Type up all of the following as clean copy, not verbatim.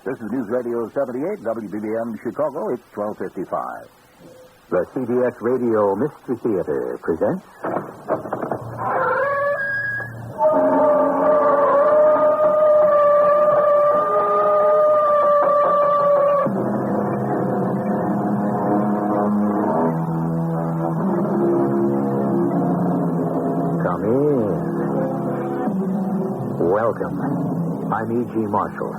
This is News Radio 78, WBBM Chicago. It's 12:55. The CBS Radio Mystery Theater presents... Come in. Welcome. I'm E.G. Marshall.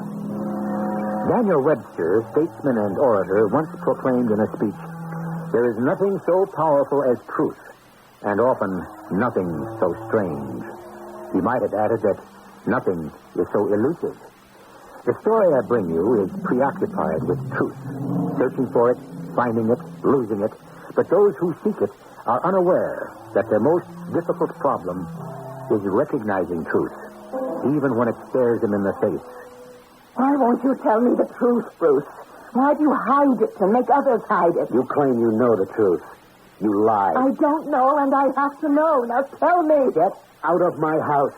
Daniel Webster, statesman and orator, once proclaimed in a speech, "There is nothing so powerful as truth, and often nothing so strange." He might have added that nothing is so elusive. The story I bring you is preoccupied with truth, searching for it, finding it, losing it. But those who seek it are unaware that their most difficult problem is recognizing truth, even when it stares them in the face. Why won't you tell me the truth, Bruce? Why do you hide it and make others hide it? You claim you know the truth. You lie. I don't know, and I have to know. Now tell me. Get out of my house.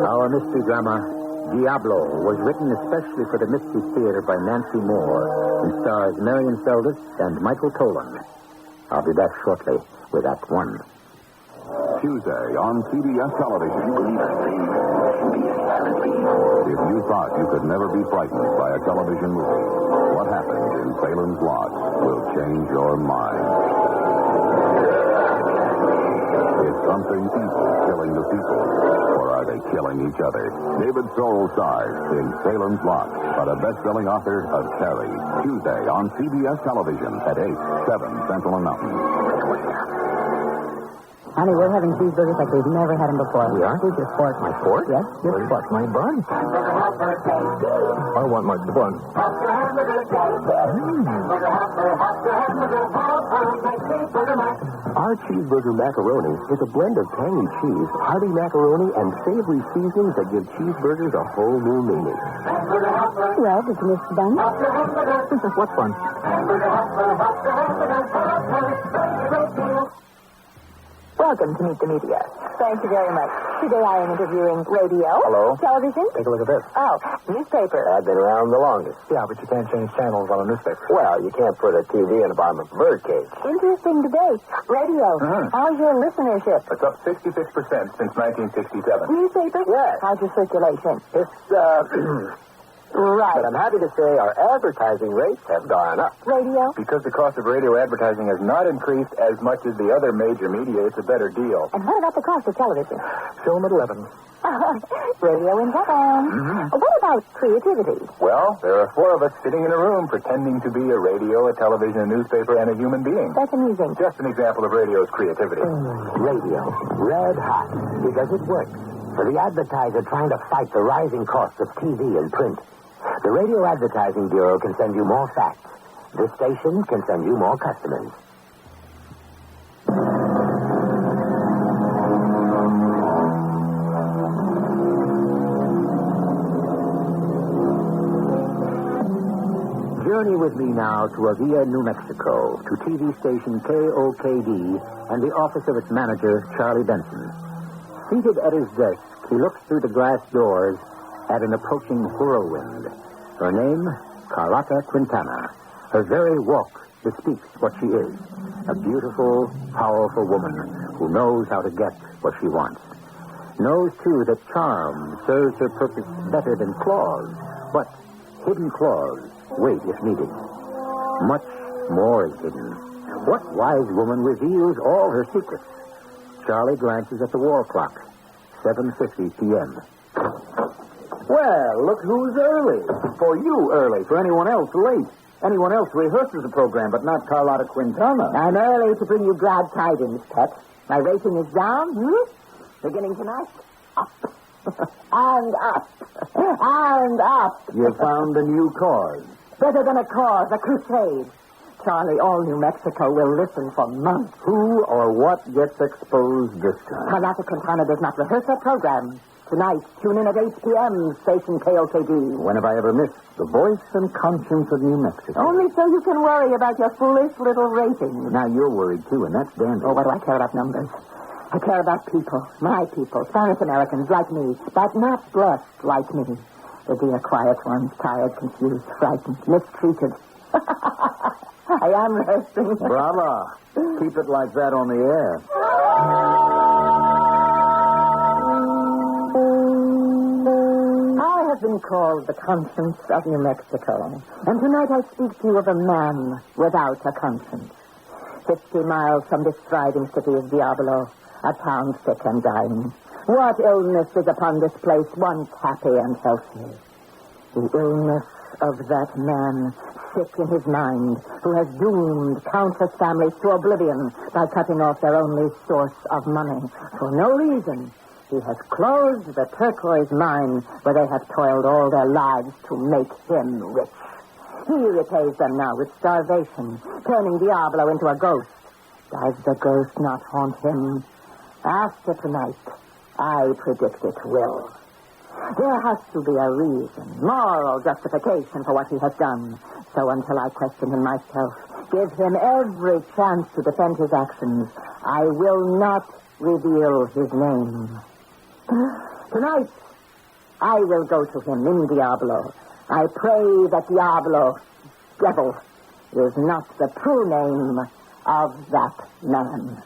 Our mystery drama, Diablo, was written especially for the Mystery Theater by Nancy Moore and stars Marion Seldes and Michael Tolan. I'll be back shortly with Act One. Tuesday on CBS television. If you thought you could never be frightened by a television movie, what happened in Salem's Lot will change your mind. Is something evil killing the people, or are they killing each other? David Soul stars in Salem's Lot, but a best-selling author of Carrie. Tuesday on CBS television at 8, 7 Central and Mountain. Honey, we're having cheeseburgers like we've never had them before. We are? Here's your fork. My fork? Yes, your fork. My bun. I want my bun. Our cheeseburger macaroni is a blend of tangy cheese, hearty macaroni, and savory seasonings that give cheeseburgers a whole new meaning. Well, did you miss the bun? What fun? Welcome to Meet the Media. Thank you very much. Today I am interviewing radio. Hello. Television. Take a look at this. Oh, newspaper. I've been around the longest. Yeah, but you can't change channels on a newspaper. Well, you can't put a TV in the bottom of a birdcage. Interesting debate. Radio. How's your listenership? It's up 66% since 1967. Newspaper? Yes. How's your circulation? It's, Right. But I'm happy to say our advertising rates have gone up. Radio? Because the cost of radio advertising has not increased as much as the other major media, it's a better deal. And what about the cost of television? Film at 11. Radio in heaven. What about creativity? Well, there are 4 of us sitting in a room pretending to be a radio, a television, a newspaper, and a human being. That's amusing. Just an example of radio's creativity. Radio. Red hot. Because it works. For the advertiser trying to fight the rising costs of TV and print. The Radio Advertising Bureau can send you more facts. This station can send you more customers. Journey with me now to Avilla, New Mexico, to TV station KOKD and the office of its manager, Charlie Benson. Seated at his desk, he looks through the glass doors at an approaching whirlwind. Her name, Carlotta Quintana. Her very walk bespeaks what she is. A beautiful, powerful woman who knows how to get what she wants. Knows, too, that charm serves her purpose better than claws. But hidden claws wait if needed. Much more is hidden. What wise woman reveals all her secrets? Charlie glances at the wall clock. 7:50 p.m. Well, look who's early. For you, early. For anyone else, late. Anyone else rehearses the program, but not Carlotta Quintana. I'm early to bring you glad tidings, Pet. My rating is down, Beginning tonight, up. And up. And up. You found a new cause. Better than a cause, a crusade. Charlie, all New Mexico will listen for months. Who or what gets exposed this time? Carlotta Quintana does not rehearse her program. Tonight, tune in at 8 p.m., station KOKD. When have I ever missed the voice and conscience of New Mexico? Only so you can worry about your foolish little ratings. Now you're worried, too, and that's dandy. Oh, what do I care about numbers? I care about people, my people, Spanish Americans like me, but not blessed like me. The dear quiet ones, tired, confused, frightened, mistreated. I am resting. Brava. Keep it like that on the air. I have been called the conscience of New Mexico, and tonight I speak to you of a man without a conscience. 50 miles from this thriving city is Diablo, a town sick and dying. What illness is upon this place once happy and healthy? The illness of that man, sick in his mind, who has doomed countless families to oblivion by cutting off their only source of money. For no reason, he has closed the turquoise mine where they have toiled all their lives to make him rich. He repays them now with starvation, turning Diablo into a ghost. Does the ghost not haunt him? After tonight, I predict it will. There has to be a reason, moral justification for what he has done. So until I question him myself, give him every chance to defend his actions, I will not reveal his name. Tonight, I will go to him in Diablo. I pray that Diablo, devil, is not the true name of that man.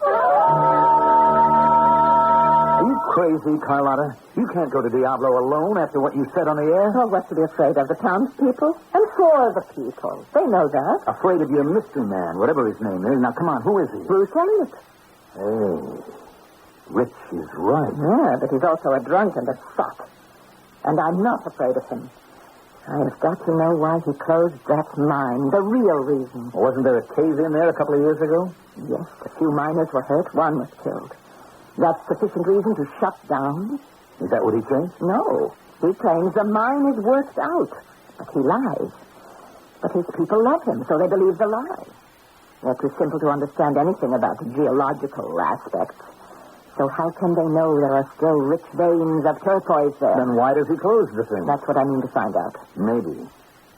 Are you crazy, Carlotta? You can't go to Diablo alone after what you said on the air. Oh, what's to be afraid of? The townspeople? And for the people. They know that. Afraid of your mystery man, whatever his name is. Now, come on, who is he? Bruce Elliott. Hey, Rich is right. Yeah, but he's also a drunk and a sot. And I'm not afraid of him. I've got to know why he closed that mine, the real reason. Well, wasn't there a cave-in there a couple of years ago? Yes, a few miners were hurt. One was killed. That's sufficient reason to shut down? Is that what he says? No. He claims the mine is worked out. But he lies. But his people love him, so they believe the lie. They're too simple to understand anything about the geological aspects. So how can they know there are still rich veins of turquoise there? Then why does he close the thing? That's what I mean to find out. Maybe.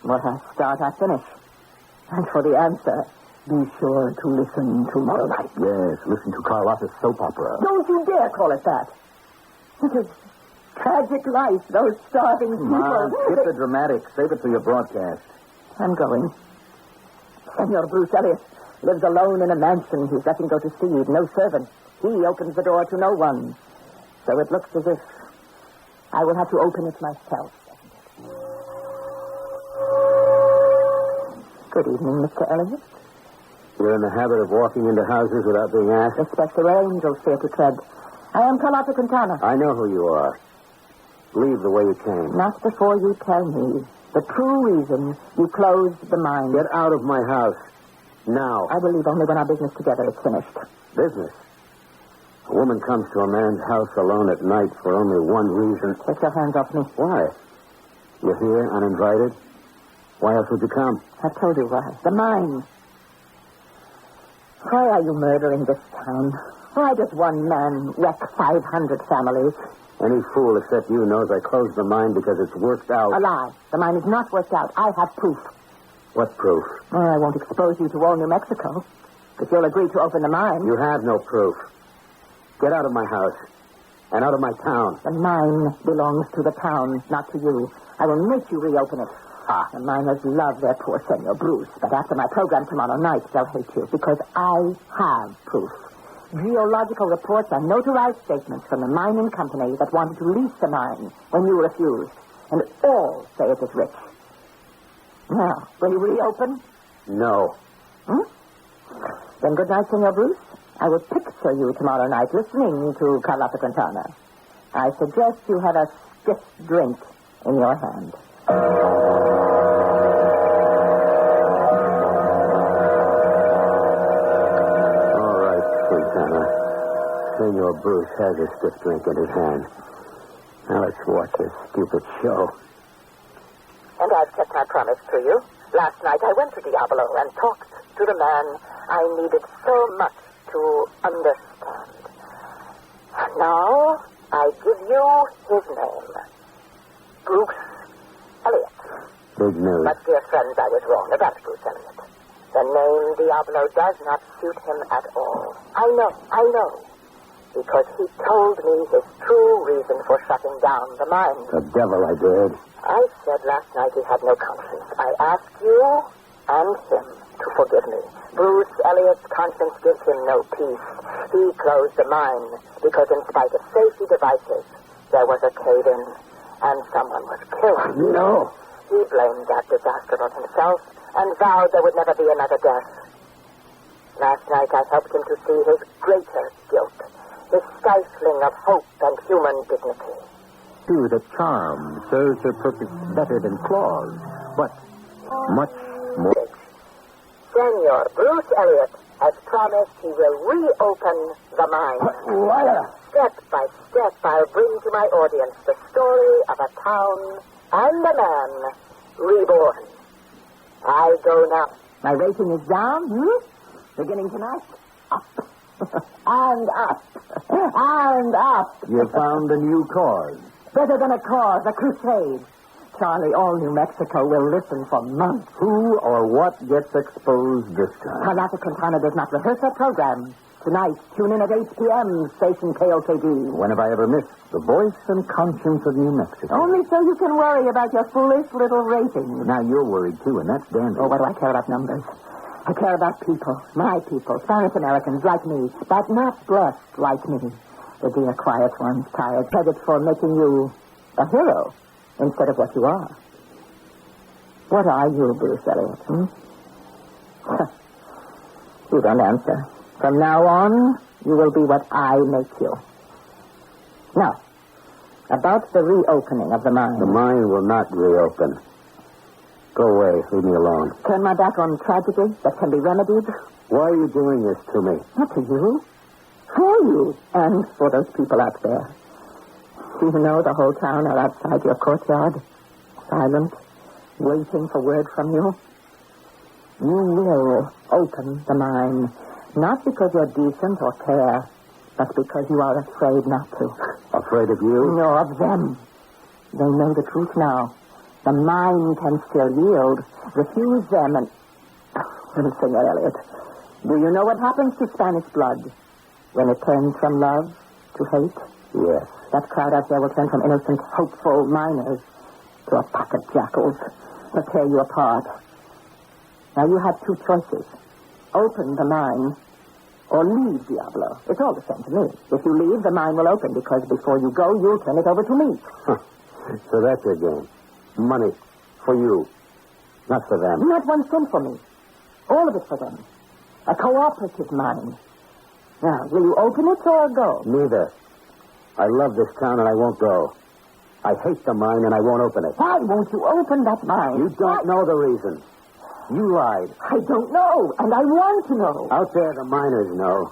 What I start, I finish. And for the answer, be sure to listen tomorrow night. Yes, listen to Carlotta's soap opera. Don't you dare call it that. It is tragic life, those starving people. Ma, skip the dramatic. Save it for your broadcast. I'm going. Senor Bruce Elliott lives alone in a mansion. He's letting go to seed. No servants. He opens the door to no one. So it looks as if I will have to open it myself. Good evening, Mr. Elliott. You're in the habit of walking into houses without being asked? Especially where angels fear to tread. I am Carlotta Quintana. I know who you are. Leave the way you came. Not before you tell me the true reason you closed the mine. Get out of my house. Now. I will leave only when our business together is finished. Business? A woman comes to a man's house alone at night for only one reason. Take your hands off me. Why? You're here, uninvited? Why else would you come? I've told you why. The mine. Why are you murdering this town? Why does one man wreck 500 families? Any fool except you knows I closed the mine because it's worked out. A lie. The mine is not worked out. I have proof. What proof? Oh, I won't expose you to all New Mexico. But you'll agree to open the mine. You have no proof. Get out of my house. And out of my town. The mine belongs to the town, not to you. I will make you reopen it. The miners love their poor Senor Bruce, but after my program tomorrow night, they'll hate you, because I have proof. Geological reports and notarized statements from the mining company that wanted to lease the mine when you refused. And all say it is rich. Now, will you reopen? No. Then good night, Senor Bruce. I will picture you tomorrow night listening to Carlotta Quintana. I suggest you have a stiff drink in your hand. All right, Quintana. Senor Bruce has a stiff drink in his hand. Now let's watch this stupid show. And I've kept my promise to you. Last night I went to Diablo and talked to the man I needed so much to understand. Now, I give you his name. Bruce Elliot. Big news. But, dear friends, I was wrong about Bruce Elliot. The name Diablo does not suit him at all. I know. Because he told me his true reason for shutting down the mine. The devil I did. I said last night he had no conscience. I ask you and him to forgive me. Bruce Elliot's conscience gives him no peace. He closed the mine because in spite of safety devices, there was a cave-in and someone was killed. No. He blamed that disaster on himself and vowed there would never be another death. Last night I helped him to see his greater guilt, his stifling of hope and human dignity. True, the charm serves her purpose better than claws, but much more. Senor Bruce Elliot has promised he will reopen the mine. What? Step by step, I'll bring to my audience the story of a town and a man reborn. I go now. My rating is down, Beginning tonight, up. And up. And up. You found a new cause. Better than a cause, a crusade. Charlie, all New Mexico will listen for months. Who or what gets exposed this time? Carlotta Quintana does not rehearse her program. Tonight, tune in at 8 p.m., station KOKD. When have I ever missed the voice and conscience of New Mexico? Only so you can worry about your foolish little ratings. Now you're worried, too, and that's dandy. Oh, what do I care about numbers? I care about people, my people, Spanish Americans like me, but not blessed like me. The dear quiet ones, tired, headed for making you a hero instead of what you are. What are you, Bruce Elliot, You don't answer. From now on, you will be what I make you. Now, about the reopening of the mine. The mine will not reopen. Go away. Leave me alone. Turn my back on tragedy that can be remedied? Why are you doing this to me? Not to you. For you. And for those people out there. Do you know the whole town are outside your courtyard? Silent, waiting for word from you? You will open the mine. Not because you're decent or care, but because you are afraid not to. Afraid of you? No, of them. They know the truth now. The mine can still yield. Refuse them and... Little Senor Elliot, do you know what happens to Spanish blood when it turns from love to hate? Yes. That crowd out there will turn from innocent, hopeful miners to a pack of jackals. They'll tear you apart. Now you have two choices. Open the mine or leave, Diablo. It's all the same to me. If you leave, the mine will open because before you go, you'll turn it over to me. So that's your game. Money for you, not for them. Not 1 cent for me. All of it for them. A cooperative mine. Now, will you open it or go? Neither. I love this town and I won't go. I hate the mine and I won't open it. Why won't you open that mine? You don't know the reason. You lied. I don't know, and I want to know. Out there, the miners know.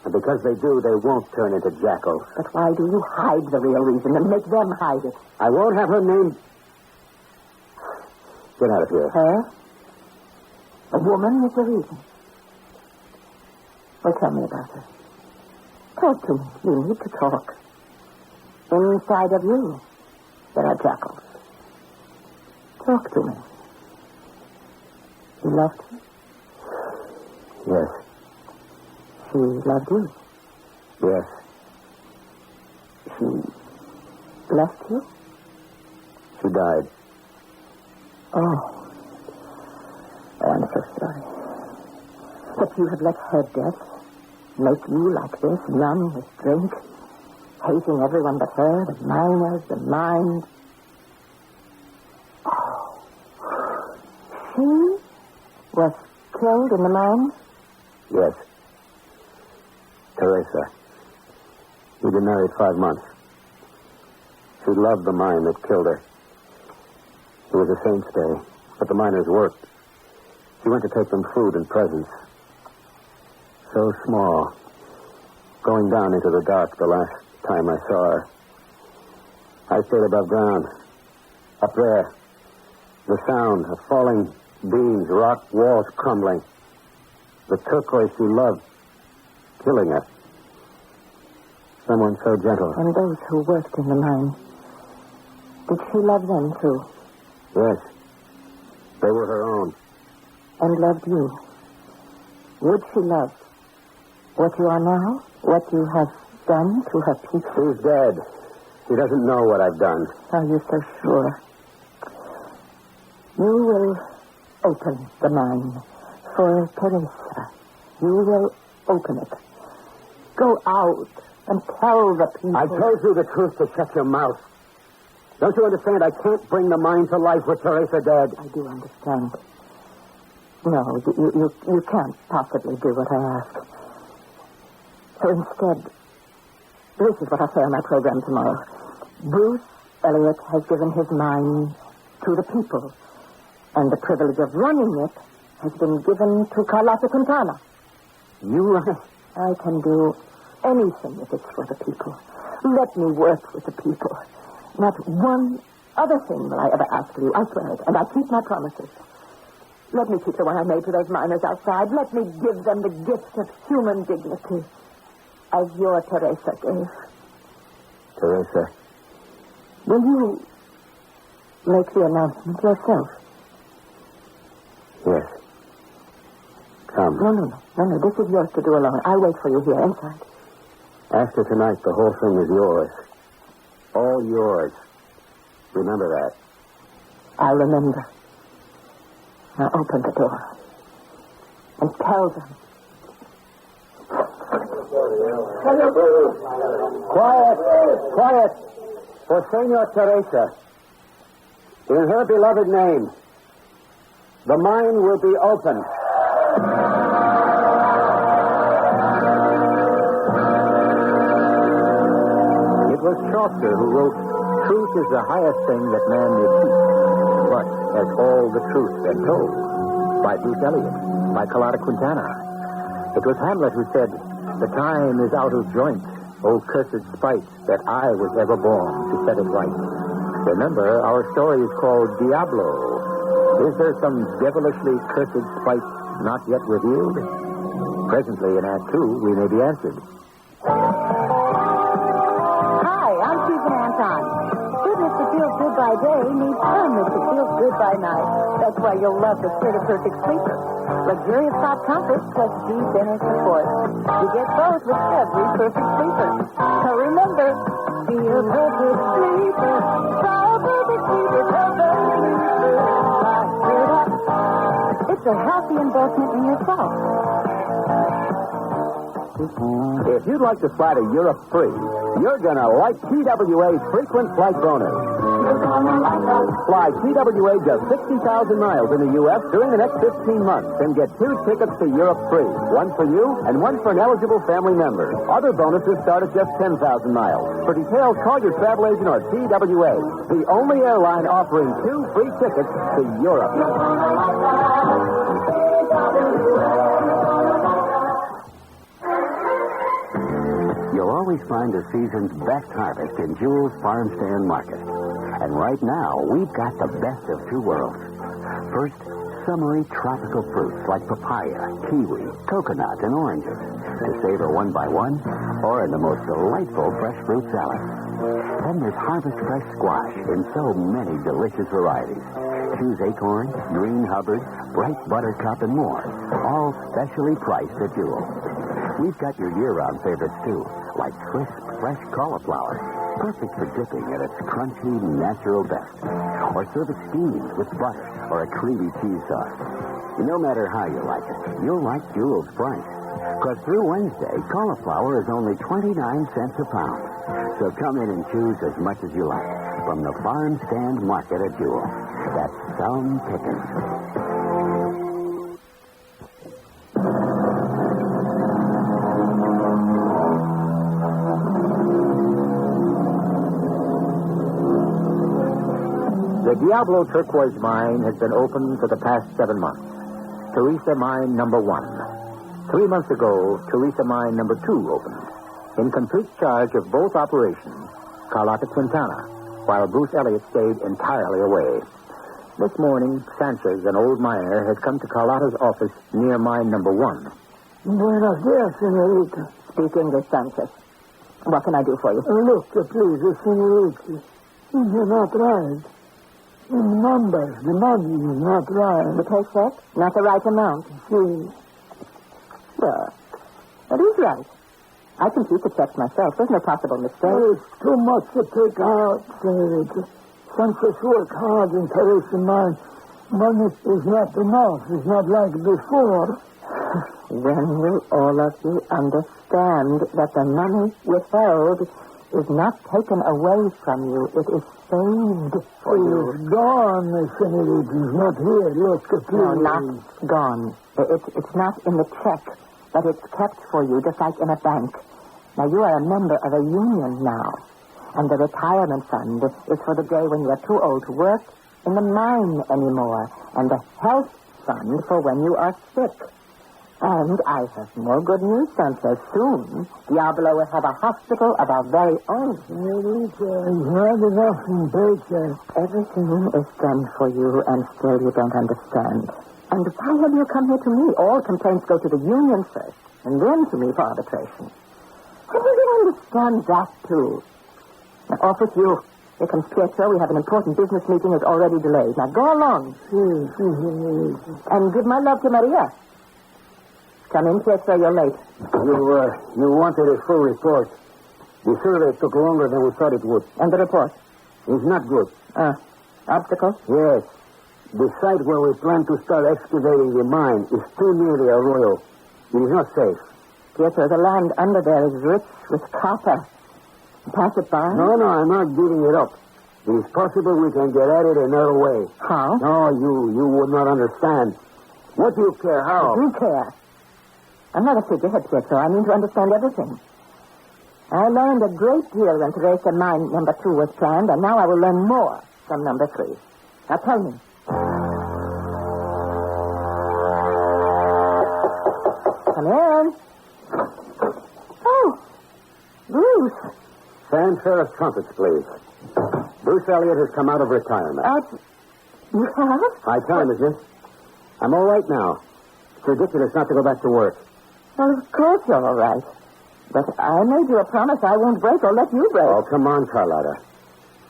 And because they do, they won't turn into jackals. But why do you hide the real reason and make them hide it? I won't have her name... Get out of here. Her? A woman is the reason. Well, tell me about her. Talk to me. You need to talk. Inside of you, there are jackals. Talk to me. You loved her? Yes. She loved you? Yes. She left you? She died. Oh, I'm so sorry. But you have let her death make you like this, numb with drink, hating everyone but her, the miners, the mines. Oh. She was killed in the mine? Yes. Teresa. We'd been married 5 months. She loved the mine that killed her. She was a saint's day, but the miners worked. She went to take them food and presents. So small. Going down into the dark the last time I saw her. I stayed above ground. Up there. The sound of falling beams, rock walls crumbling. The turquoise she loved, killing her. someone so gentle. And those who worked in the mine. Did she love them, too? Yes. They were her own. And loved you? Would she love what you are now? What you have done to her people? She's dead. She doesn't know what I've done. Are you so sure? You will open the mine for Teresa. You will open it. Go out and tell the people. I told you the truth to shut your mouth. Don't you understand? I can't bring the mine to life with Teresa dead. I do understand. No, you can't possibly do what I ask. So instead, this is what I'll say on my program tomorrow. Bruce Elliott has given his mine to the people, and the privilege of running it has been given to Carlotta Quintana. You run it? I can do anything if it's for the people. Let me work with the people. Not one other thing will I ever ask of you. I swear it, and I keep my promises. Let me keep the one I made to those miners outside. Let me give them the gift of human dignity, as your Teresa gave. Teresa. Will you make the announcement yourself? Yes. Come. No. This is yours to do alone. I'll wait for you here inside. After tonight, the whole thing is yours. All yours. Remember that. I'll remember. Now open the door. And tell them. Quiet. For Senor Teresa. In her beloved name, the mine will be opened. It was Chaucer who wrote, "Truth is the highest thing that man may keep." But as all the truth been told? By Bruce Elliott, by Carlotta Quintana. It was Hamlet who said, "The time is out of joint, O cursed spite, that I was ever born to set it right." Remember, our story is called Diablo. Is there some devilishly cursed spite not yet revealed? Presently in Act 2, we may be answered. Hi, I'm Susan Anton. Goodness that feels good by day needs firmness that feels good by night. That's why you'll love the Spirit Perfect Sleeper. Luxurious top comfort plus deep inner support. You get both with every perfect sleeper. So remember, be a perfect sleeper. Try a perfect sleeper. It's a healthy investment in yourself. If you'd like to fly to Europe free, you're going to like TWA's frequent flight bonus. Fly TWA just 60,000 miles in the U.S. during the next 15 months and get 2 tickets to Europe free. One for you and one for an eligible family member. Other bonuses start at just 10,000 miles. For details, call your travel agent or TWA, the only airline offering 2 free tickets to Europe. You'll always find the season's best harvest in Jewel's Farm Stand Market. And right now, we've got the best of 2 worlds. First, summery tropical fruits like papaya, kiwi, coconut, and oranges to savor one by one, or in the most delightful fresh fruit salad. Then there's Harvest Fresh Squash in so many delicious varieties. Choose acorn, green Hubbard, bright buttercup, and more, all specially priced at Jewel. We've got your year-round favorites, too, like crisp, fresh cauliflower, perfect for dipping at its crunchy, natural best. Or serve it steamed with butter or a creamy cheese sauce. No matter how you like it, you'll like Jewel's price. Because through Wednesday, cauliflower is only 29 cents a pound. So come in and choose as much as you like from the Farm Stand Market at Jewel. That's some picking. The Diablo Turquoise Mine has been open for the past 7 months. Teresa Mine number 1. 3 months ago, Teresa Mine number 2 opened. In complete charge of both operations, Carlotta Quintana, while Bruce Elliott stayed entirely away. This morning, Sanchez, an old miner, has come to Carlotta's office near mine number 1. Buenos dias, senorita. Speak English, Sanchez. What can I do for you? Look, please, senorita. You're not right. The numbers, the money is not right. The paycheck? Not the right amount? See. Sure. That is right. I can keep the checks myself. There's no possible mistake. There's too much to take out, senorita. Since I work hard in Teresa mine, money is not enough. It's not like before. When will all of you understand that the money withheld is not taken away from you? It is saved for you. It's gone, senorita. It's not here. Look, please. No, not gone. It's not in the check, but it's kept for you, just like in a bank. Now, you are a member of a union now, and the retirement fund is for the day when you are too old to work in the mine anymore, and the health fund for when you are sick. And I have more good news, Sancho. Soon, Diablo will have a hospital of our very own. Senorita, it's not enough in paycheck. Everything is done for you, and still you don't understand. And why have you come here to me? All complaints go to the union first, and then to me for arbitration. And you can understand that, too. Now, off with you. Here comes Pietro. We have an important business meeting that's already delayed. Now, go along. And give my love to Maria. Come in, Pietro. You're late. You wanted a full report. The survey took longer than we thought it would. And the report? It's not good. Obstacles? Yes. The site where we plan to start excavating the mine is too near the arroyo. It is not safe. Pietro, the land under there is rich with copper. Pass it by? No, I'm not giving it up. It is possible we can get at it another way. How? No, you would not understand. What do you care how? I do care. I'm not a figurehead, Pietro. I mean to understand everything. I learned a great deal when Teresa Mine number 2 was planned, and now I will learn more from number 3. Now tell me. Come in. Oh, Bruce. Fanfare of trumpets, please. Bruce Elliott has come out of retirement. You have? High time, isn't it? I'm all right now. It's ridiculous not to go back to work. Well, of course you're all right. But I made you a promise I won't break or let you break. Oh, come on, Carlotta.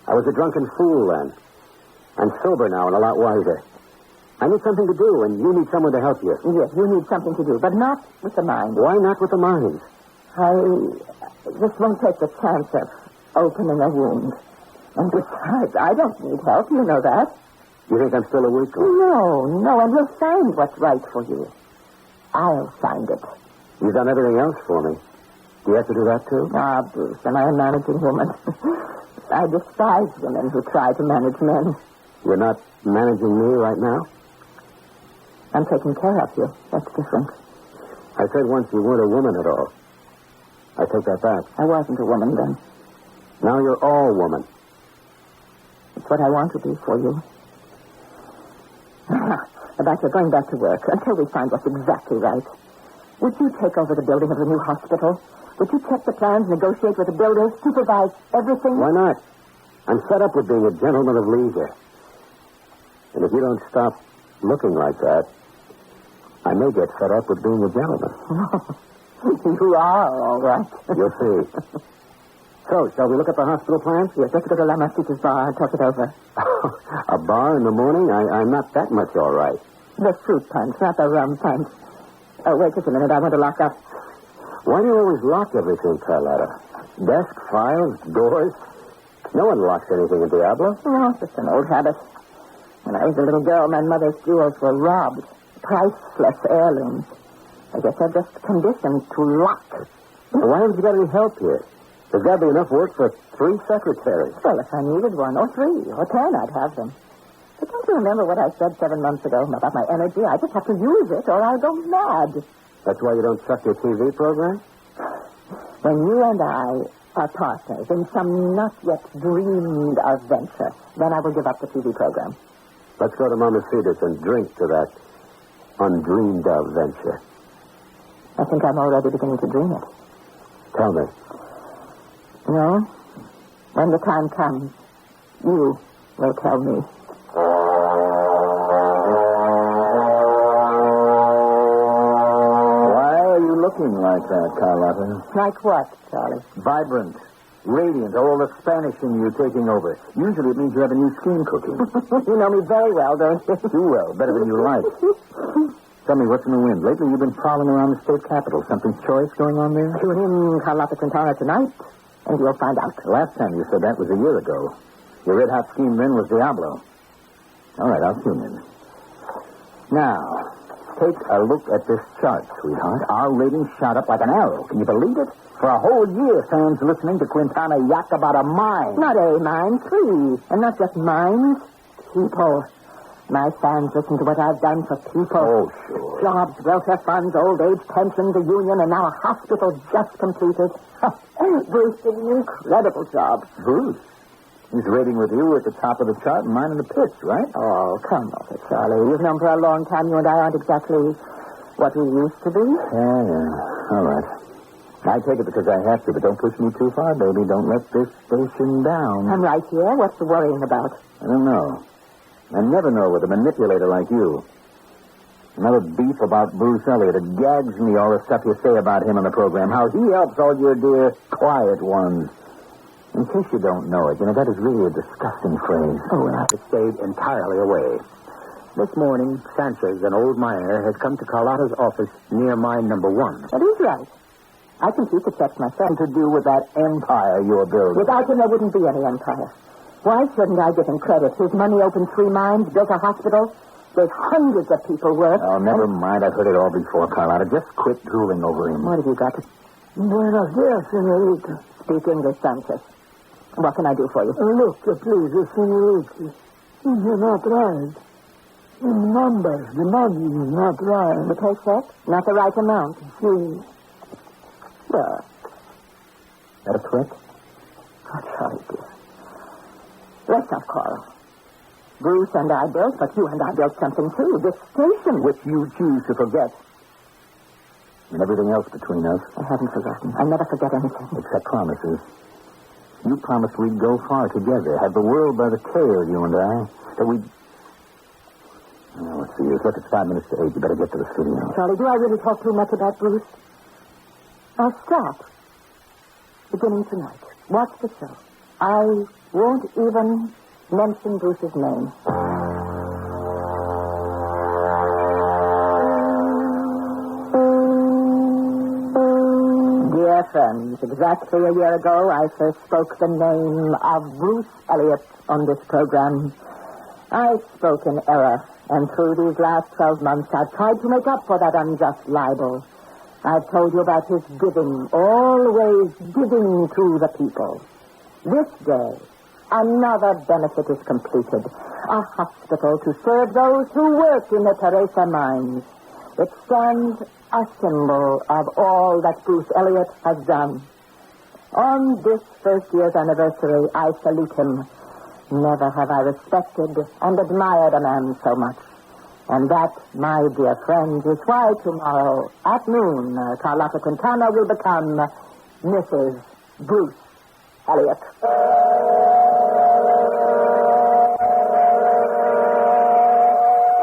I was a drunken fool then. I'm sober now and a lot wiser. I need something to do, and you need someone to help you. Yes, you need something to do, but not with the mines. Why not with the mines? I just won't take the chance of opening a wound. And besides, I don't need help. You know that. You think I'm still a weakling? No, and we'll find what's right for you. I'll find it. You've done everything else for me. Do you have to do that, too? Ah, Bruce, am I a managing woman? I despise women who try to manage men. You're not managing me right now? I'm taking care of you. That's different. I said once you weren't a woman at all. I take that back. I wasn't a woman then. Now you're all woman. It's what I want to be for you. About your going back to work until we find what's exactly right. Would you take over the building of the new hospital? Would you check the plans, negotiate with the builders, supervise everything? Why not? I'm fed up with being a gentleman of leisure. And if you don't stop looking like that, I may get fed up with being a gentleman. You are, all right. You'll see. So, shall we look at the hospital plans? Yes, let's go to La Masita's bar and talk it over. A bar in the morning? I'm not that much all right. The fruit punch, not the rum punch. Oh, wait just a minute. I want to lock up. Why do you always lock everything, Carlotta? Desk, files, doors? No one locks anything in Diablo. No, it's just an old habit. When I was a little girl, my mother's jewels were robbed. Priceless heirlooms. I guess I'm just conditioned to lock. Well, why haven't you got any help here? There's got to be enough work for 3 secretaries. Well, if I needed 1 or 3 or 10, I'd have them. But don't you remember what I said 7 months ago about my energy? I just have to use it or I'll go mad. That's why you don't chuck your TV program? When you and I are partners in some not yet dreamed of venture, then I will give up the TV program. Let's go to Mama Cedar's and drink to that undreamed of venture. I think I'm already beginning to dream it. Tell me. No. When the time comes, you will tell me. looking like that, Carlotta. Like what, Charlie? Vibrant, radiant, all the Spanish in you taking over. Usually it means you have a new scheme cooking. You know me very well, don't you? Too well, better than you like. Tell me, what's in the wind? Lately you've been prowling around the state capitol. Something choice going on there? Tune in Carlotta Quintana tonight, and you'll find out. Last time you said that was a year ago. Your red-hot scheme then was Diablo. All right, I'll tune in. Now, take a look at this chart, sweetheart. Our ratings shot up like an arrow. Can you believe it? For a whole year, fans listening to Quintana yak about a mine. Not a mine, 3. And not just mines, people. My fans listen to what I've done for people. Oh, sure. Jobs, welfare funds, old age pensions, a union, and now a hospital just completed. Bruce did an incredible job. Bruce? He's rating with you at the top of the chart and mine in the pits, right? Oh, come off it, Charlie. You've known for a long time you and I aren't exactly what we used to be. Yeah. All right. I take it because I have to, but don't push me too far, baby. Don't let this station down. I'm right here. What's the worrying about? I don't know. I never know with a manipulator like you. Another beef about Bruce Elliott. It gags me, all the stuff you say about him on the program. How he helps all your dear quiet ones. In case you don't know it, that is really a disgusting phrase. Oh, well. It stayed entirely away. This morning, Sanchez, an old miner, has come to Carlotta's office near mine number 1. That is right. I can keep the checks myself. To do with that empire you're building. Without him, there wouldn't be any empire. Why shouldn't I give him credit? His money opened 3 mines, built a hospital, gave hundreds of people work. Oh, never mind. I've heard it all before, Carlotta. Just quit drooling over him. What have you got to... Buenos dias, senorita. Speak English, Sanchez. What can I do for you? Look, please, senorita. You're not right. The numbers, the money is not right. The paycheck? Not the right amount. See. Well, That a threat? oh, Charlie, dear. Let's not quarrel. Bruce and I built, but you and I built something, too. This station. Which you choose to forget. And everything else between us. I haven't forgotten. I never forget anything. Except promises. You promised we'd go far together, have the world by the tail, you and I. That we'd... Oh, let's see. Look, it's 5 minutes to 8. You better get to the studio. Charlie, do I really talk too much about Bruce? I'll stop. Beginning tonight. Watch the show. I won't even mention Bruce's name. Dear friends, exactly a year ago, I first spoke the name of Bruce Elliott on this program. I spoke in error, and through these last 12 months, I've tried to make up for that unjust libel. I've told you about his giving, always giving to the people. This day, another benefit is completed. A hospital to serve those who work in the Teresa mines. It stands a symbol of all that Bruce Elliott has done. On this first year's anniversary, I salute him. Never have I respected and admired a man so much. And that, my dear friends, is why tomorrow at noon, Carlotta Quintana will become Mrs. Bruce Elliott.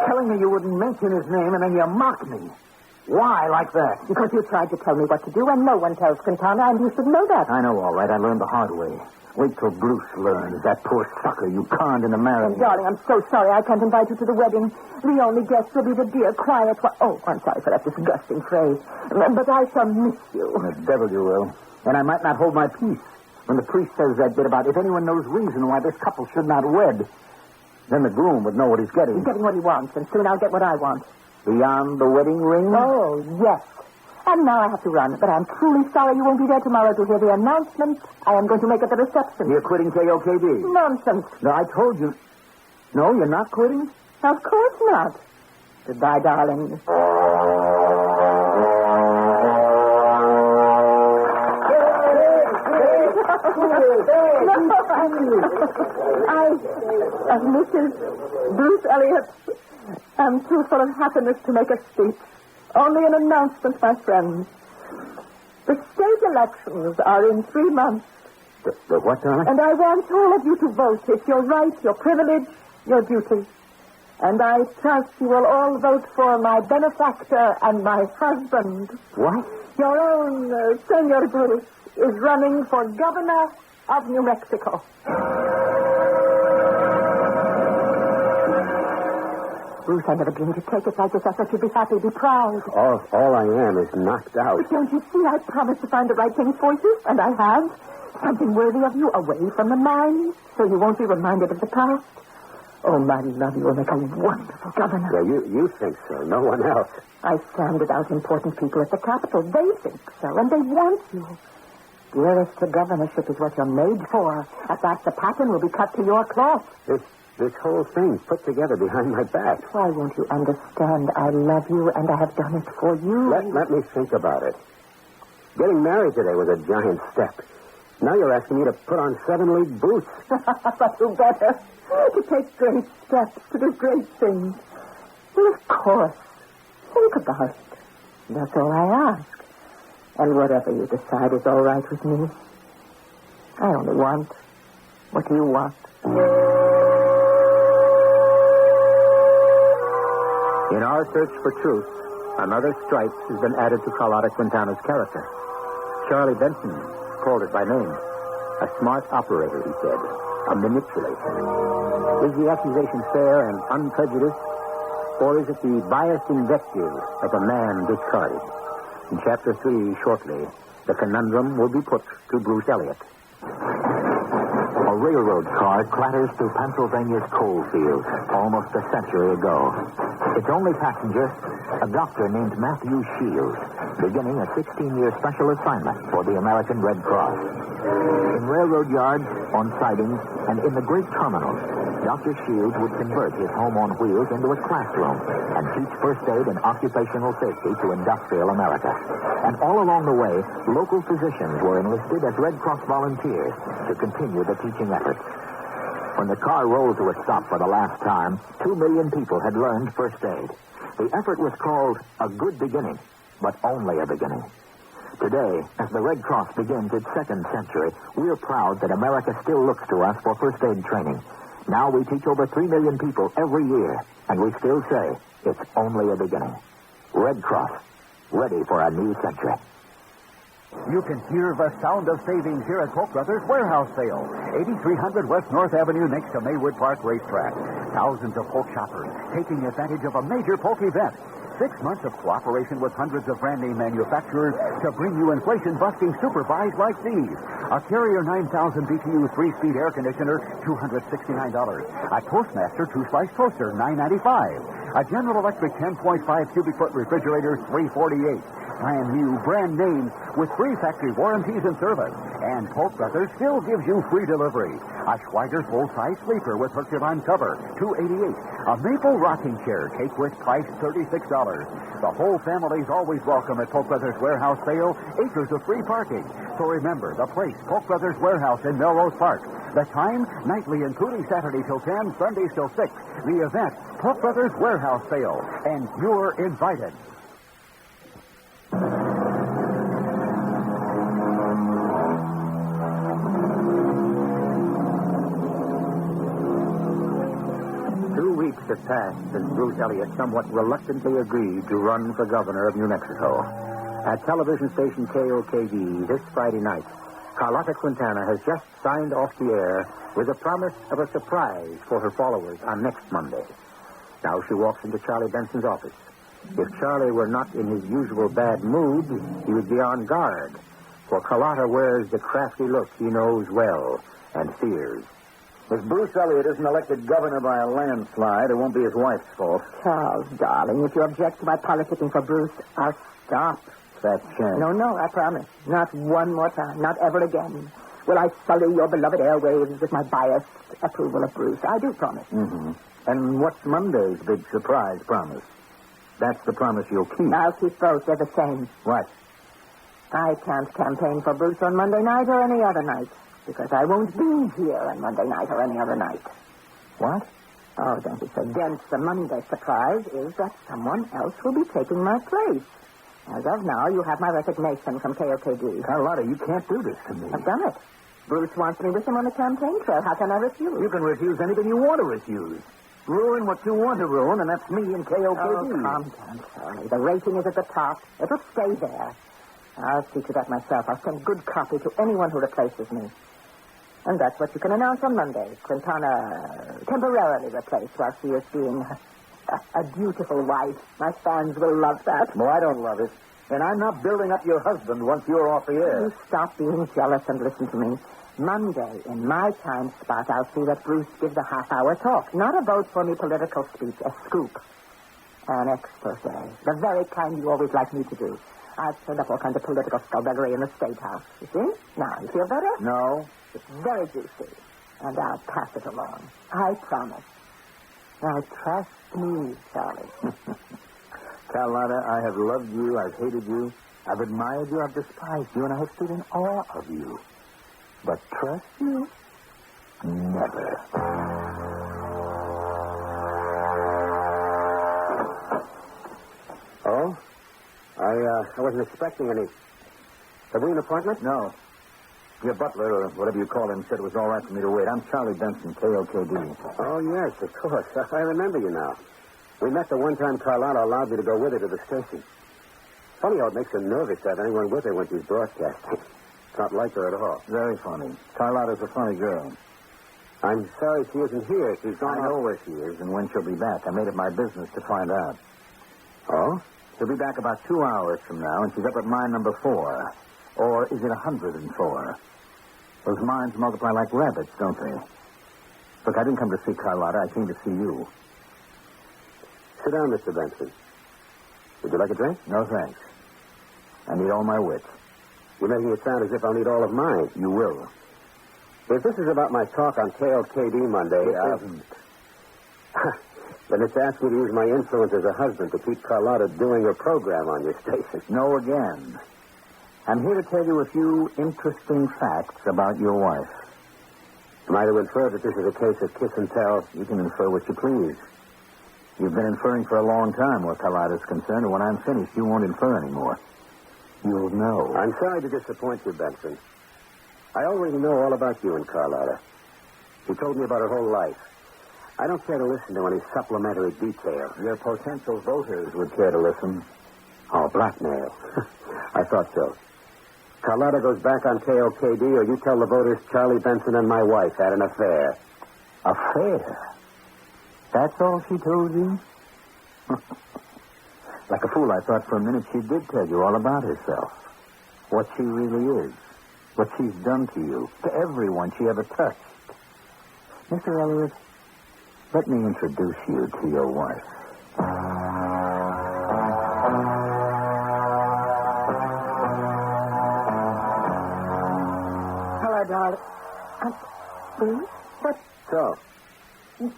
Telling me you wouldn't mention his name and then you mock me. Why like that? Because you tried to tell me what to do, and no one tells Quintana, and you should know that. I know, all right. I learned the hard way. Wait till Bruce learns. That poor sucker you conned into marrying. Darling, I'm so sorry I can't invite you to the wedding. The only guest will be the dear, quiet one. Oh, I'm sorry for that disgusting phrase. But I shall miss you. The devil you will. And I might not hold my peace. When the priest says that bit about if anyone knows reason why this couple should not wed, then the groom would know what he's getting. He's getting what he wants, and soon I'll get what I want. Beyond the wedding ring? Oh, yes. And now I have to run, but I'm truly sorry you won't be there tomorrow to hear the announcement I am going to make at the reception. You're quitting KOKD? Nonsense. No, I told you. No, you're not quitting? Of course not. Goodbye, darling. Mrs. Bruce Elliott, I'm too full of happiness to make a speech. Only an announcement, my friends. The state elections are in 3 months. The what, darling? And I want all of you to vote. It's your right, your privilege, your duty. And I trust you will all vote for my benefactor and my husband. What? Your own Senor Bruce is running for governor of New Mexico. Bruce, I never dreamed you'd take it like this. I thought you'd be happy, be proud. All I am is knocked out. But don't you see, I promised to find the right thing for you, and I have. Something worthy of you, away from the mine, so you won't be reminded of the past. Oh, my love, you will make a wonderful governor. Yeah, you think so, no one else. I sounded out important people at the Capitol. They think so, and they want you. Dearest, the governorship is what you're made for. At last, the pattern will be cut to your cloth. This whole thing put together behind my back. Why won't you understand? I love you, and I have done it for you. Let me think about it. Getting married today was a giant step. Now you're asking me to put on 7-league boots. But you better. To take great steps, to do great things. Well, of course. Think about it. That's all I ask. And whatever you decide is all right with me. I only want what you want. In our search for truth, another stripe has been added to Carlotta Quintana's character. Charlie Benson called it by name. A smart operator, he said. A manipulator. Is the accusation fair and unprejudiced? Or is it the biased invective of a man discarded? In Chapter 3, shortly, the conundrum will be put to Bruce Elliott. A railroad car clatters through Pennsylvania's coal fields almost a century ago. Its only passenger, a doctor named Matthew Shields, beginning a 16-year special assignment for the American Red Cross. In railroad yards, on sidings, and in the great terminals, Dr. Shields would convert his home on wheels into a classroom and teach first aid and occupational safety to industrial America. And all along the way, local physicians were enlisted as Red Cross volunteers to continue the teaching effort. When the car rolled to a stop for the last time, 2 million people had learned first aid. The effort was called A Good Beginning, but only a beginning. Today, as the Red Cross begins its second century, we're proud that America still looks to us for first aid training. Now we teach over 3 million people every year, and we still say it's only a beginning. Red Cross, ready for a new century. You can hear the sound of savings here at Polk Brothers Warehouse Sale. 8300 West North Avenue next to Maywood Park Racetrack. Thousands of Polk shoppers taking advantage of a major Polk event. 6 months of cooperation with hundreds of brand-name manufacturers to bring you inflation-busting super buys like these. A Carrier 9000 BTU 3-speed air conditioner, $269. A Toastmaster 2-slice toaster, $9.95. A General Electric 10.5 cubic foot refrigerator, $348. Brand new, brand names with free factory warranties and service. And Polk Brothers still gives you free delivery. A Schweiger full-size sleeper with Herculan cover, $288. A Maple rocking chair, take with price, $36. The whole family's always welcome at Polk Brothers Warehouse Sale. Acres of free parking. So remember, the place, Polk Brothers Warehouse in Melrose Park. The time, nightly, including Saturday till 10, Sundays till 6. The event, Polk Brothers Warehouse Sale. And you're invited. Have passed since Bruce Elliott somewhat reluctantly agreed to run for governor of New Mexico. At television station KOKD this Friday night, Carlotta Quintana has just signed off the air with a promise of a surprise for her followers on next Monday. Now she walks into Charlie Benson's office. If Charlie were not in his usual bad mood, he would be on guard. For Carlotta wears the crafty look he knows well and fears. If Bruce Elliott isn't elected governor by a landslide, it won't be his wife's fault. Charles, darling, if you object to my politicking for Bruce, I'll stop. Fat chance. No, I promise. Not one more time. Not ever again. Will I sully your beloved airwaves with my biased approval of Bruce? I do promise. Mm-hmm. And what's Monday's big surprise promise? That's the promise you'll keep. I'll keep both. They're the same. What? I can't campaign for Bruce on Monday night or any other night. Because I won't be here on Monday night or any other night. What? Oh, don't be so dense. The Monday surprise is that someone else will be taking my place. As of now, you have my resignation from KOKD. Carlotta, you can't do this to me. I've done it. Bruce wants me with him on the campaign trail. How can I refuse? You can refuse anything you want to refuse. ruin what you want to ruin, and that's me and KOKD. Oh, calm down, Charlie. The rating is at the top. It'll stay there. I'll see to that myself. I'll send good copy to anyone who replaces me. And that's what you can announce on Monday. Quintana temporarily replaced while she is being a beautiful wife. My fans will love that. Well, I don't love it. And I'm not building up your husband once you're off the air. You stop being jealous and listen to me. Monday, in my time spot, I'll see that Bruce gives a half-hour talk. Not a vote-for-me political speech, a scoop. An expose. The very kind you always like me to do. I've turned up all kinds of political skullduggery in the State House. You see? Now, you feel better? No. It's very juicy. And I'll pass it along. I promise. Now, trust me, Charlie. Carlotta, I have loved you. I've hated you. I've admired you. I've despised you. And I have stood in awe of you. But trust you? Never. Oh? I wasn't expecting any. Have we an appointment? No. Your butler, or whatever you call him, said it was all right for me to wait. I'm Charlie Benson, KOKD. Oh, yes, of course. I remember you now. We met the one time Carlotta allowed me to go with her to the station. Funny how it makes her nervous to have anyone with her when she's broadcasting. It's not like her at all. Very funny. Carlotta's a funny girl. I'm sorry she isn't here. She's gone. I know where she is and when she'll be back. I made it my business to find out. Oh? She'll be back about 2 hours from now, and she's up at mine number 4. Or is it 104? Those mines multiply like rabbits, don't they? Look, I didn't come to see Carlotta. I came to see you. Sit down, Mr. Benson. Would you like a drink? No, thanks. I need all my wits. You're making it sound as if I'll need all of mine. You will. If this is about my talk on KOKD Monday, It isn't. then it's asked me to use my influence as a husband to keep Carlotta doing her program on your station. No again. I'm here to tell you a few interesting facts about your wife. Am I to infer that this is a case of kiss and tell? You can infer what you please. You've been inferring for a long time where Carlotta's concerned, and when I'm finished, you won't infer anymore. You'll know. I'm sorry to disappoint you, Benson. I already know all about you and Carlotta. She told me about her whole life. I don't care to listen to any supplementary detail. Your potential voters would care to listen. Oh, blackmail. I thought so. Carlotta goes back on KOKD, or you tell the voters Charlie Benson and my wife had an affair. Affair? That's all she told you? Like a fool, I thought for a minute she did tell you all about herself. What she really is. What she's done to you. To everyone she ever touched. Mr. Elliott, let me introduce you to your wife. Hello, darling. Bruce? What? So,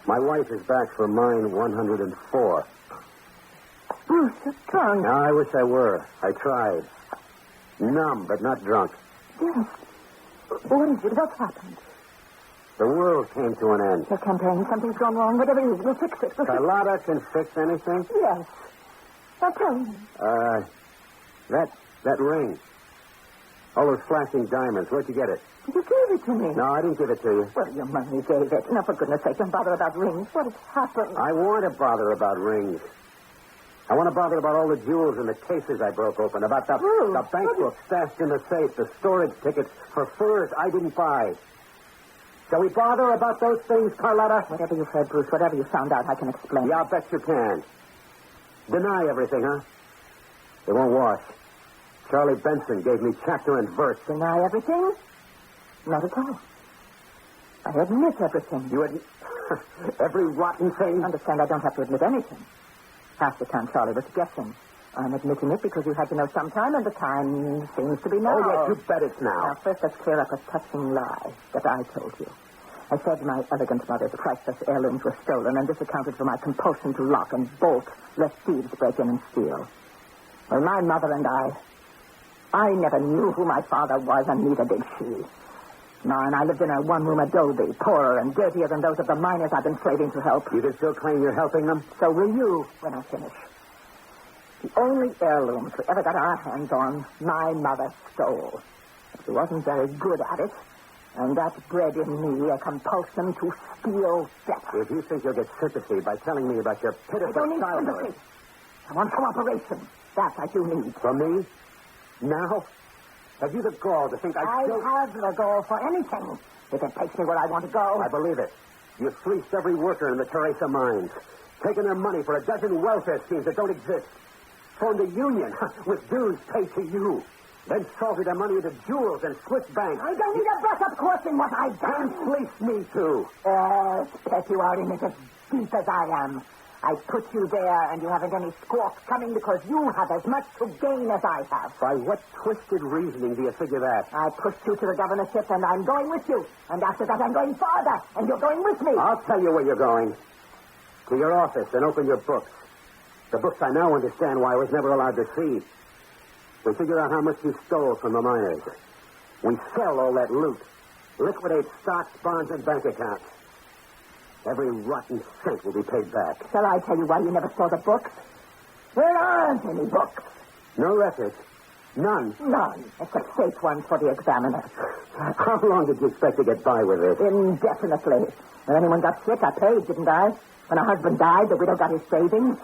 my wife is back for mine 104. Bruce, you're drunk. Now, I wish I were. I tried. Numb, but not drunk. Yes. What is it? What's happened? The world came to an end. Your campaign. Something's gone wrong. Whatever it is, we'll fix it. Carlotta can fix anything? Yes. Now tell me. That ring. All those flashing diamonds. Where'd you get it? You gave it to me. No, I didn't give it to you. Well, your money gave it. Now, for goodness sake, don't bother about rings. What has happened? I want to bother about rings. I want to bother about all the jewels in the cases I broke open, about the bank book stashed in the safe, the storage tickets for furs I didn't buy. Shall we bother about those things, Carlotta? Whatever you've heard, Bruce, whatever you found out, I can explain. Yeah, I'll bet you can. Deny everything, huh? It won't wash. Charlie Benson gave me chapter and verse. Deny everything? Not at all. I admit everything. You admit every rotten thing? Understand, I don't have to admit anything. Half the time Charlie was guessing. I'm admitting it because you had to know sometime, and the time seems to be now. Oh, yes, you bet it's now. Now, first let's clear up a touching lie that I told you. I said my elegant mother's priceless heirlooms were stolen, and this accounted for my compulsion to lock and bolt lest thieves break in and steal. Well, my mother and I never knew who my father was, and neither did she. No, and I lived in a one-room adobe, poorer and dirtier than those of the miners I've been slaving to help. You can still claim you're helping them? So will you when I finish. The only heirlooms we ever got our hands on, my mother stole. She wasn't very good at it. And that bred in me a compulsion to steal better. If you think you'll get sympathy by telling me about your I pitiful don't need childhood... sympathy. I want cooperation. That I do need. From me? Now? Have you the gall to think I have the goal for anything. If it takes me where I want to go. I believe it. You've fleeced every worker in the Teresa mines. Taken their money for a dozen welfare schemes that don't exist. Formed a union with dues paid to you. Then salted their money into jewels and Swiss banks. I don't need a brush-up course in what I've done. And fleeced me, too. Pet, you are in it as deep as I am. I put you there, and you haven't any squawks coming because you have as much to gain as I have. By what twisted reasoning do you figure that? I pushed you to the governorship, and I'm going with you. And after that, I'm going farther, and you're going with me. I'll tell you where you're going. To your office and open your books. The books I now understand why I was never allowed to see. We figure out how much you stole from the miners. We sell all that loot. Liquidate stocks, bonds, and bank accounts. Every rotten cent will be paid back. Shall I tell you why you never saw the books? There aren't any books. No records. None. None, except fake ones for the examiner. How long did you expect to get by with this? Indefinitely. When anyone got sick, I paid, didn't I? When a husband died, the widow got his savings.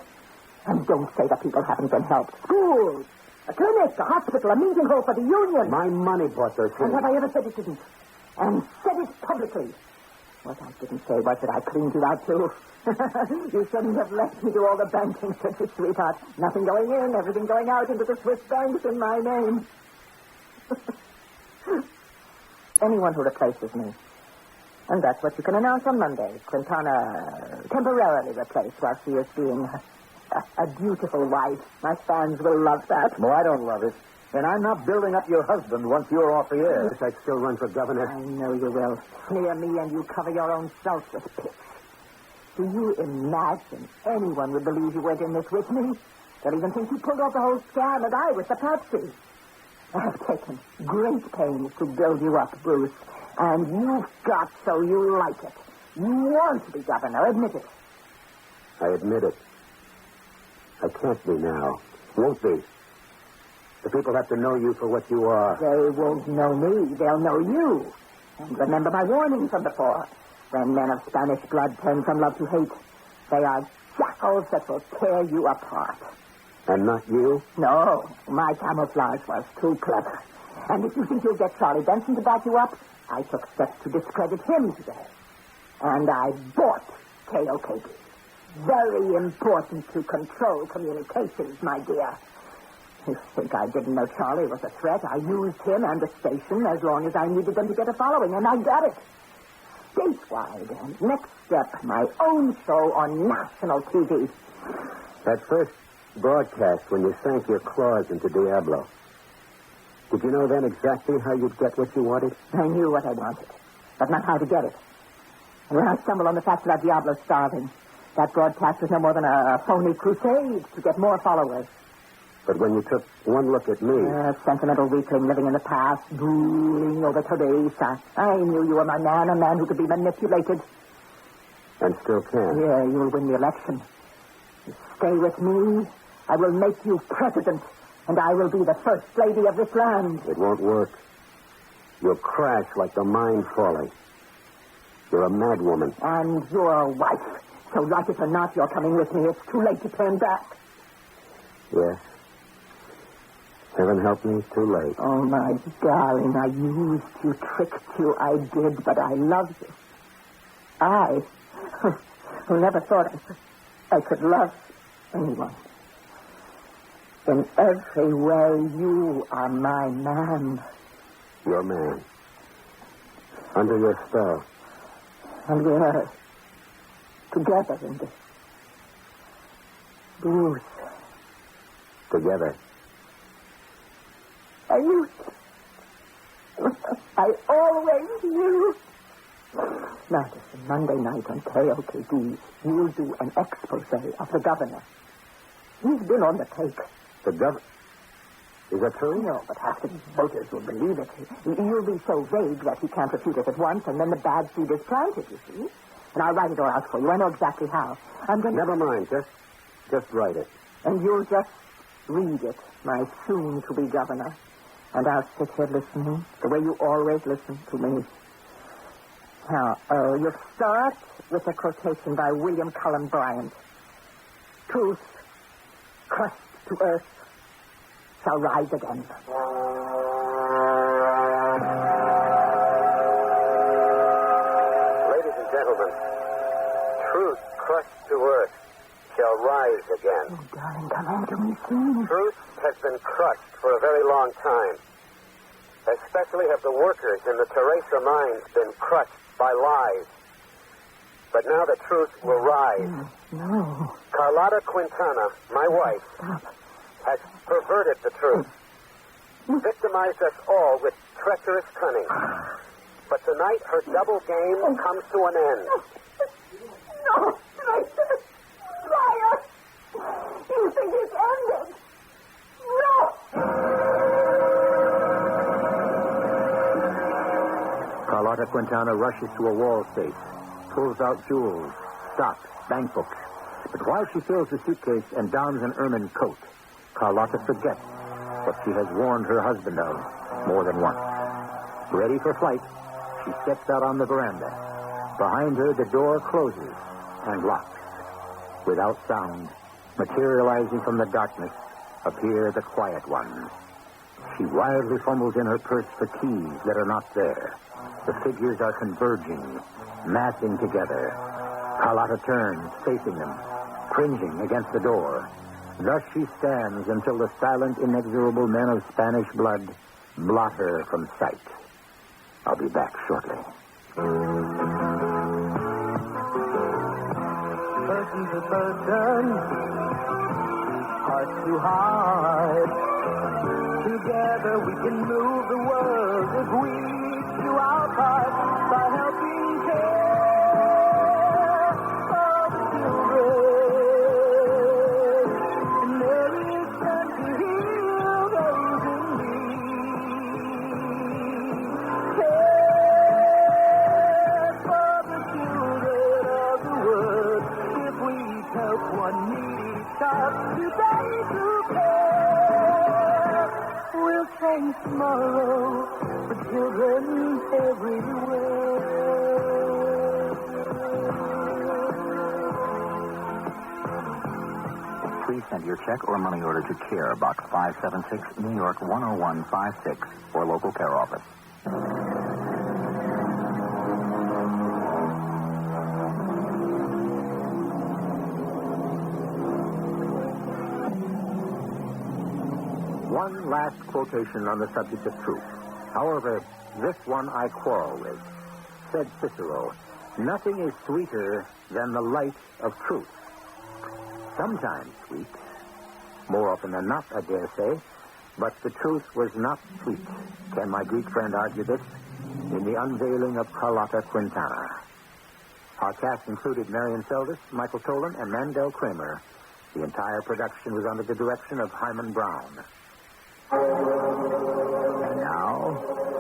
And don't say that people haven't been helped. Schools, a clinic, a hospital, a meeting hall for the union. My money bought those things. And have I ever said it didn't? And said it publicly. What I didn't say was that I cleaned you out, too. You shouldn't have let me do all the banking, said you, sweetheart. Nothing going in, everything going out into the Swiss banks in my name. Anyone who replaces me. And that's what you can announce on Monday. Quintana temporarily replaced while she is being a dutiful wife. My fans will love that. Well, I don't love it. And I'm not building up your husband once you're off the air. Yes, I'd still run for governor. I know you will. Sneer me and you cover your own self with pitch. Do you imagine anyone would believe you went in this with me? They'll even think you pulled off the whole scam and I was the patsy. I have taken great pains to build you up, Bruce. And you've got so you like it. You want to be governor, admit it. I admit it. I can't be now. Won't be. The people have to know you for what you are. They won't know me. They'll know you. And remember my warning from before. When men of Spanish blood turn from love to hate, they are jackals that will tear you apart. And not you? No, my camouflage was too clever. And if you think you'll get Charlie Benson to back you up, I took steps to discredit him today. And I bought KOKD. Very important to control communications, my dear. You think I didn't know Charlie was a threat? I used him and the station as long as I needed them to get a following, and I got it. Statewide, and next step, my own show on national TV. That first broadcast when you sank your claws into Diablo. Did you know then exactly how you'd get what you wanted? I knew what I wanted, but not how to get it. And when I stumbled on the fact that Diablo's starving, that broadcast was no more than a phony crusade to get more followers. But when you took one look at me... A sentimental weakling living in the past, drooling over Teresa. I knew you were my man, a man who could be manipulated. And still can. Yeah, you'll win the election. You stay with me, I will make you president, and I will be the first lady of this land. It won't work. You'll crash like the mine falling. You're a mad woman. And you're a wife. So like it or not, you're coming with me. It's too late to turn back. Yes. Heaven help me, it's too late. Oh, my darling, I used you, tricked you, I did, but I love you. I, who never thought I could love anyone. In every way, you are my man. Your man. Under your spell. And we're together in this. Bruce. Together. I knew it. I always knew. Now, listen, Monday night on KOKD, you'll do an expose of the governor. He's been on the take. The governor? Is that true? No, but half the voters will believe it. You'll be so vague that he can't refute it at once, and then the bad seed is planted, you see. And I'll write it all out for you. I know exactly how. I'm going to... Never mind. Just write it. And you'll just read it, my soon-to-be governor. And I'll sit here listening, the way you always listen to me. Oh, you start with a quotation by William Cullen Bryant. Truth, crushed to earth, shall rise again. Ladies and gentlemen, truth crushed to earth shall rise again. Oh, darling, come into me soon. Truth has been crushed for a very long time. Especially have the workers in the Teresa mines been crushed by lies. But now the truth will rise. No. Carlotta Quintana, my wife, has perverted the truth. Victimized us all with treacherous cunning. But tonight her double game comes to an end. No, liar! You think it's ended? No! Carlotta Quintana rushes to a wall safe, pulls out jewels, stocks, bank books. But while she fills the suitcase and dons an ermine coat, Carlotta forgets what she has warned her husband of more than once. Ready for flight, she steps out on the veranda. Behind her, the door closes and locks. Without sound, materializing from the darkness, appear the quiet ones. She wildly fumbles in her purse for keys that are not there. The figures are converging, massing together. Carlotta turns, facing them, cringing against the door. Thus she stands until the silent, inexorable men of Spanish blood blot her from sight. I'll be back shortly. Person to person, heart to heart. Together we can move the world if we do our part by helping care for the children. And there is strength to heal those in need. Care for the children of the world. If we help one needy child today to care, we'll change tomorrow for children everywhere. Please send your check or money order to Care, Box 576, New York 10156, or local care office. One last quotation on the subject of truth. However, this one I quarrel with. Said Cicero, nothing is sweeter than the light of truth. Sometimes sweet. More often than not, I dare say. But the truth was not sweet. Can my Greek friend argue this? In the unveiling of Carlotta Quintana. Our cast included Marion Seldes, Michael Tolan, and Mandel Kramer. The entire production was under the direction of Himan Brown. And now,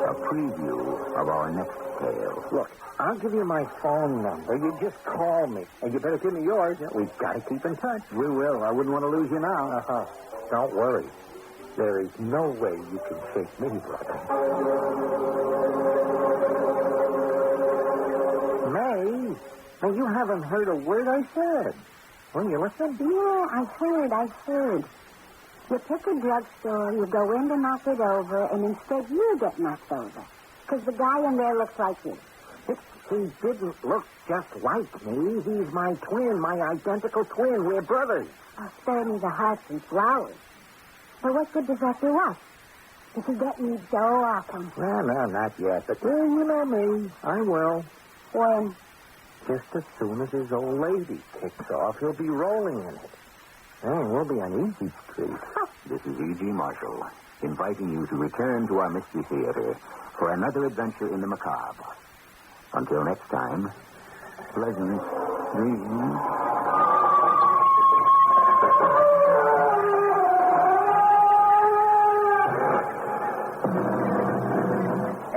a preview of our next tale. Look, I'll give you my phone number. You just call me. And you better give me yours. We've got to keep in touch. We will. I wouldn't want to lose you now. Uh-huh. Don't worry. There is no way you can shake me, brother. May, you haven't heard a word I said. Will you listen? Yeah, I heard. You pick a drugstore, you go in to knock it over, and instead you get knocked over. Because the guy in there looks like you. He didn't look just like me. He's my twin, my identical twin. We're brothers. Oh, spare me the hearts and flowers. But what good does that do us? If you get me dough, I'll come. Well, no, not yet. But, you know me. I will. When? Just as soon as his old lady kicks off, he'll be rolling in it. Oh, we'll be on Easy Street. This is E.G. Marshall, inviting you to return to our Mystery Theater for another adventure in the macabre. Until next time, pleasant dreams.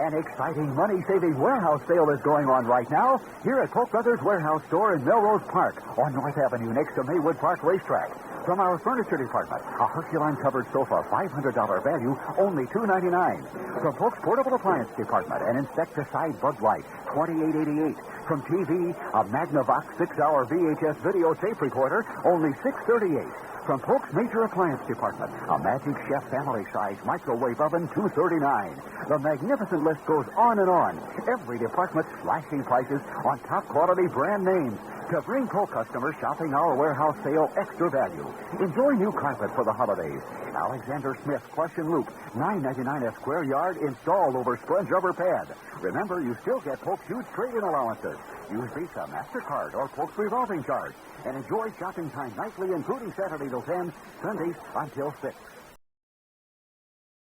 An exciting money-saving warehouse sale is going on right now here at Polk Brothers Warehouse Store in Melrose Park on North Avenue next to Maywood Park Racetrack. From our furniture department, a Herculine covered sofa, $500 value, only $299. From Polk's portable appliance department, an insecticide bug light, $28.88. From TV, a Magnavox 6-hour VHS video tape recorder, only $638. From Polk's major appliance department, a Magic Chef family-size microwave oven, $239. The magnificent list goes on and on. Every department's slashing prices on top-quality brand names to bring Polk customers shopping our warehouse sale extra value. Enjoy new carpet for the holidays. Alexander Smith plush and loop, $9.99 a square yard, installed over sponge rubber pad. Remember, you still get Polk's huge trade-in allowances. Use Visa, MasterCard, or Polk's revolving charge. And enjoy shopping time nightly, including Saturday till 10, Sundays until 6.